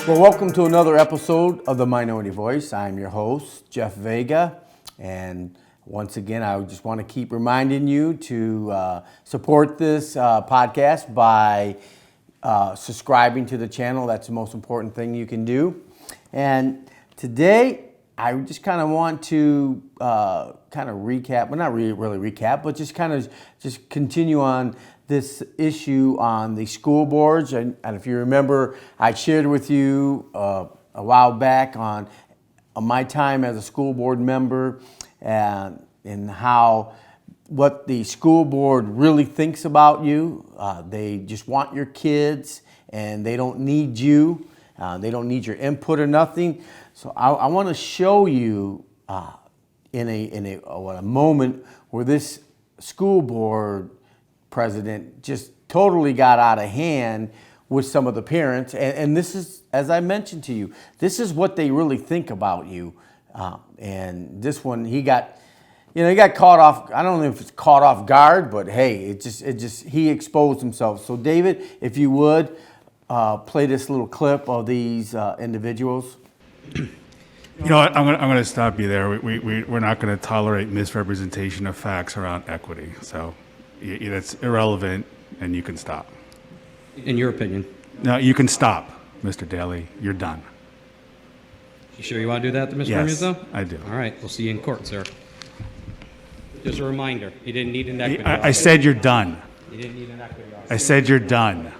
Well, welcome to another episode of The Minority Voice. I'm your host, Jeff Vega, and once again, I just want to keep reminding you to support this podcast by subscribing to the channel. That's the most important thing you can do. And today, I just kind of want to kind of recap, well, not really recap, but just kind of just continue on this issue on the school boards. And if you remember, I shared with you a while back on my time as a school board member and how what the school board really thinks about you. They just want your kids and they don't need you. They don't need your input or nothing. So I want to show you in a moment where this school board president just totally got out of hand with some of the parents. And this is, as I mentioned to you, this is what they really think about you. And this one, he got caught off. I don't know if it's caught off guard, but hey, he exposed himself. So David, if you would, play this little clip of these individuals. You know what? I'm going to stop you there. We're not going to tolerate misrepresentation of facts around equity. So that's irrelevant, and you can stop. In your opinion? No, you can stop, Mr. Daly. You're done. You sure you want to do that to Mr. Yes, Ramirez, I do. All right, we'll see you in court, sir. Just a reminder, you didn't need an equity I officer. said you're done. You didn't need an equity officer. I said you're done.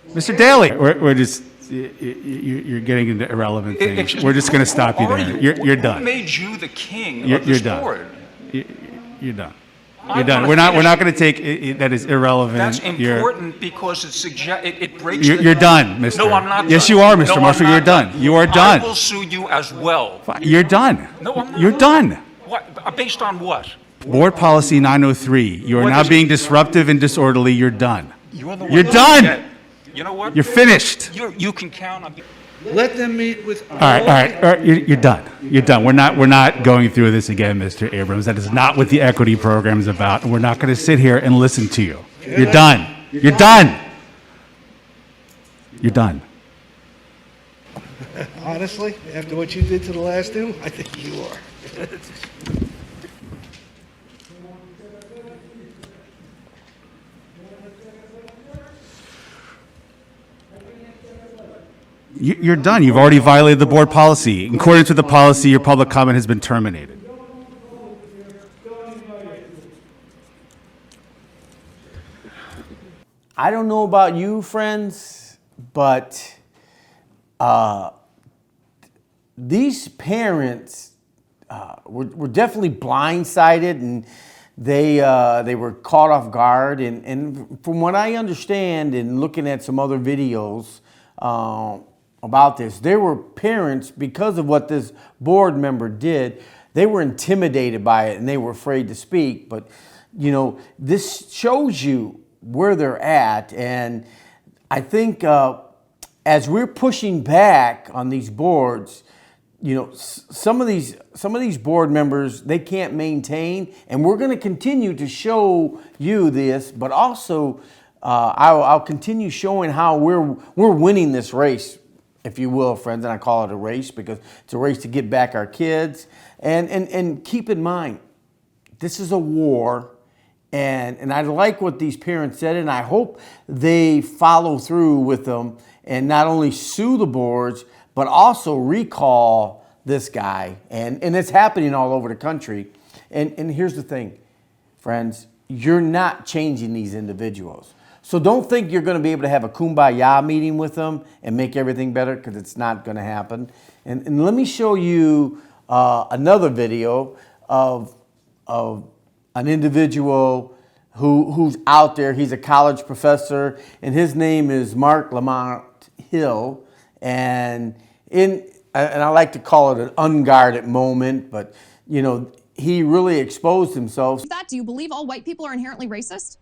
Mr. Daly, we're just, you're getting into irrelevant things. We're just going to stop you there. You're done. Who made you the king You're of this done. board? You're done. I You're done. wanna We're not finish. going to take that is irrelevant. That's You're- important because it breaks. You're done, Mr. No, I'm not. Yes, done. you are, Mr. No, I'm Marshall. not You're done. You are done. I will sue you as well. You're done. No, I'm not. You're done. What? Based on what? Board Policy 903. You are What now is it? being disruptive and disorderly. You're done. You're the You're one. done. Yeah. You know what? You're finished. You can count on. Let them meet with. All right. You're done. You're done. We're not going through this again, Mr. Abrams. That is not what the equity program is about. And we're not going to sit here and listen to you. You're done. You're done. You're done. Honestly, after what you did to the last two, I think you are. You're done. You've already violated the board policy. According to the policy, your public comment has been terminated. I don't know about you, friends, but these parents were definitely blindsided, and they were caught off guard. And from what I understand, and looking at some other videos about this, there were parents, because of what this board member did, they were intimidated by it and they were afraid to speak. But you know, this shows you where they're at, and I think as we're pushing back on these boards, you know, some of these board members, they can't maintain, and we're going to continue to show you this, but also I'll continue showing how we're winning this race, if you will, friends, and I call it a race because it's a race to get back our kids, and keep in mind, this is a war. And I like what these parents said, and I hope they follow through with them and not only sue the boards, but also recall this guy. And it's happening all over the country. And here's the thing, friends, you're not changing these individuals. So don't think you're going to be able to have a kumbaya meeting with them and make everything better, because it's not going to happen. And let me show you another video of an individual who's out there. He's a college professor, and his name is Mark Lamont Hill. And I like to call it an unguarded moment, but you know, he really exposed himself. Do you believe all white people are inherently racist?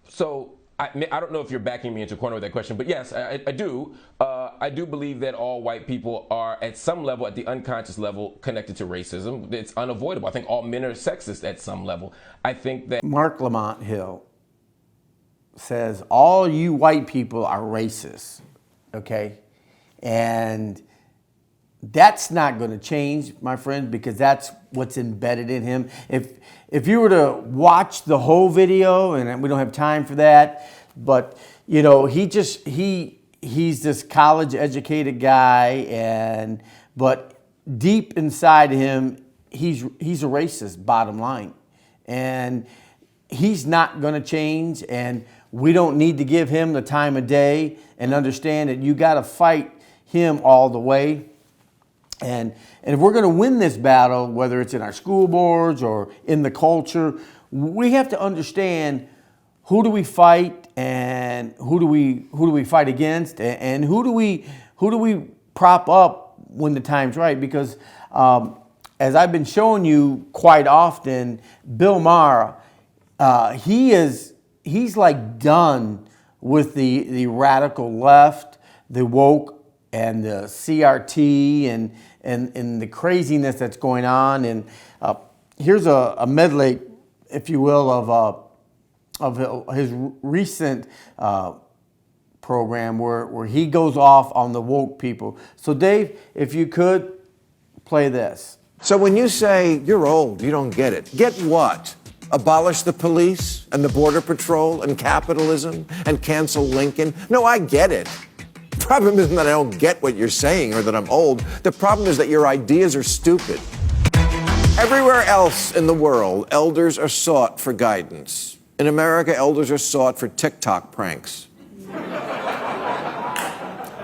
So I don't know if you're backing me into a corner with that question, but yes, I do. I do believe that all white people are at some level, at the unconscious level, connected to racism. It's unavoidable. I think all men are sexist at some level. I think that Mark Lamont Hill. says all you white people are racist, okay? And that's not going to change, my friend, because that's what's embedded in him. If you were to watch the whole video, and we don't have time for that, but you know, he's this college educated guy, but deep inside him, he's a racist, bottom line. And he's not going to change, and we don't need to give him the time of day, and understand that you got to fight him all the way. And if we're going to win this battle, whether it's in our school boards or in the culture, we have to understand who do we fight and who do we fight against, and who do we prop up when the time's right. Because as I've been showing you quite often, Bill Maher, he's like done with the radical left, the woke, and the CRT, and the craziness that's going on. And here's a medley, if you will, of his recent program where he goes off on the woke people. So Dave, if you could play this. So when you say you're old, you don't get it. Get what? Abolish the police and the border patrol and capitalism and cancel Lincoln? No, I get it. The problem isn't that I don't get what you're saying or that I'm old. The problem is that your ideas are stupid. Everywhere else in the world, elders are sought for guidance. In America, elders are sought for TikTok pranks.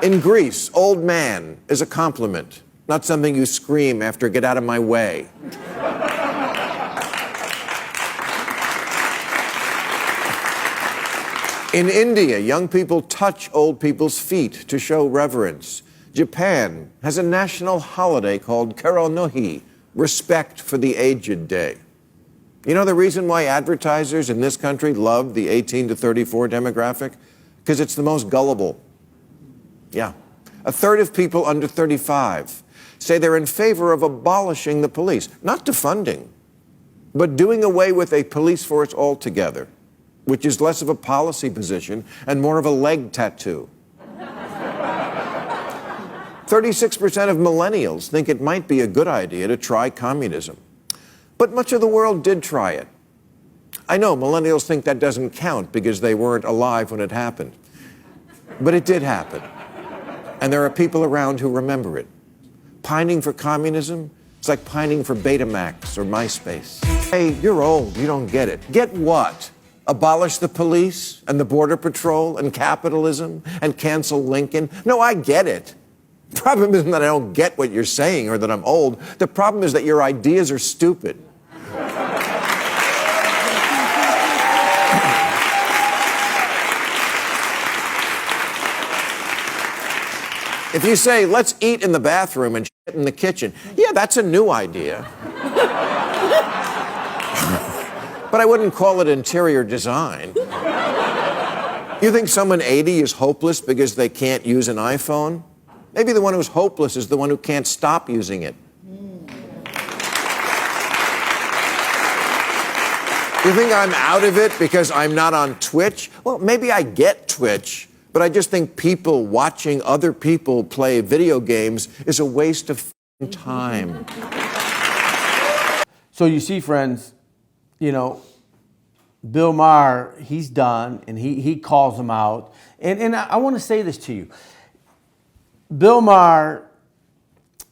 In Greece, old man is a compliment, not something you scream after get out of my way. In India, young people touch old people's feet to show reverence. Japan has a national holiday called Karo-no-hi, Respect for the Aged Day. You know the reason why advertisers in this country love the 18 to 34 demographic? Because it's the most gullible. Yeah. A third of people under 35 say they're in favor of abolishing the police, not defunding, but doing away with a police force altogether, which is less of a policy position and more of a leg tattoo. 36% of millennials think it might be a good idea to try communism. But much of the world did try it. I know millennials think that doesn't count because they weren't alive when it happened. But it did happen. And there are people around who remember it. Pining for communism is like pining for Betamax or MySpace. Hey, you're old, you don't get it. Get what? Abolish the police and the border patrol and capitalism and cancel Lincoln? No, I get it. The problem isn't that I don't get what you're saying or that I'm old. The problem is that your ideas are stupid. If you say, let's eat in the bathroom and shit in the kitchen, yeah, that's a new idea. But I wouldn't call it interior design. You think someone 80 is hopeless because they can't use an iPhone? Maybe the one who's hopeless is the one who can't stop using it. You think I'm out of it because I'm not on Twitch? Well, maybe I get Twitch, but I just think people watching other people play video games is a waste of time. So you see, friends, you know, Bill Maher, he's done, and he calls him out. And I want to say this to you. Bill Maher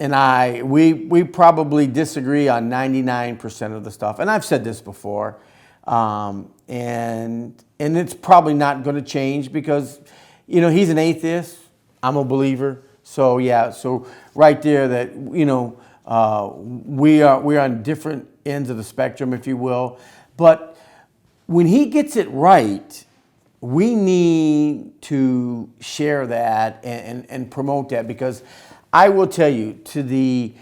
and I, we probably disagree on 99% of the stuff. And I've said this before. And it's probably not going to change because, you know, he's an atheist. I'm a believer. So, yeah, so right there that, you know, we're on different ends of the spectrum, if you will. But when he gets it right, we need to share that and promote that, because I will tell you, to the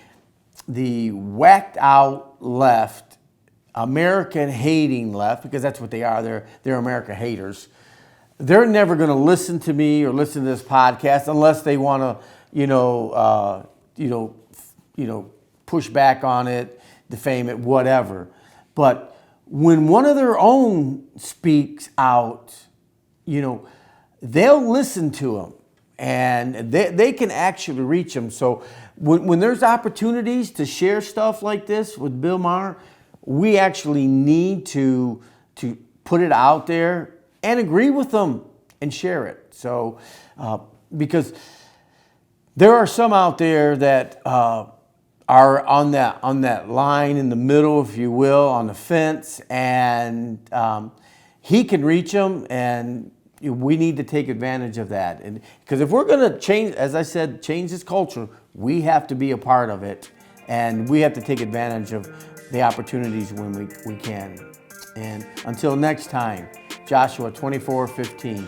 whacked out left, American hating left, because that's what they are, they're America haters. They're never going to listen to me or listen to this podcast unless they want to, push back on it, defame it, whatever. But when one of their own speaks out you know, they'll listen to them and they can actually reach them. So when there's opportunities to share stuff like this with Bill Maher, we actually need to put it out there and agree with them and share it. So, because there are some out there that are on that line in the middle, if you will, on the fence, and he can reach them, and we need to take advantage of that. And because if we're going to change, as I said, change this culture, we have to be a part of it, and we have to take advantage of the opportunities when we can. And until next time, Joshua 24:15.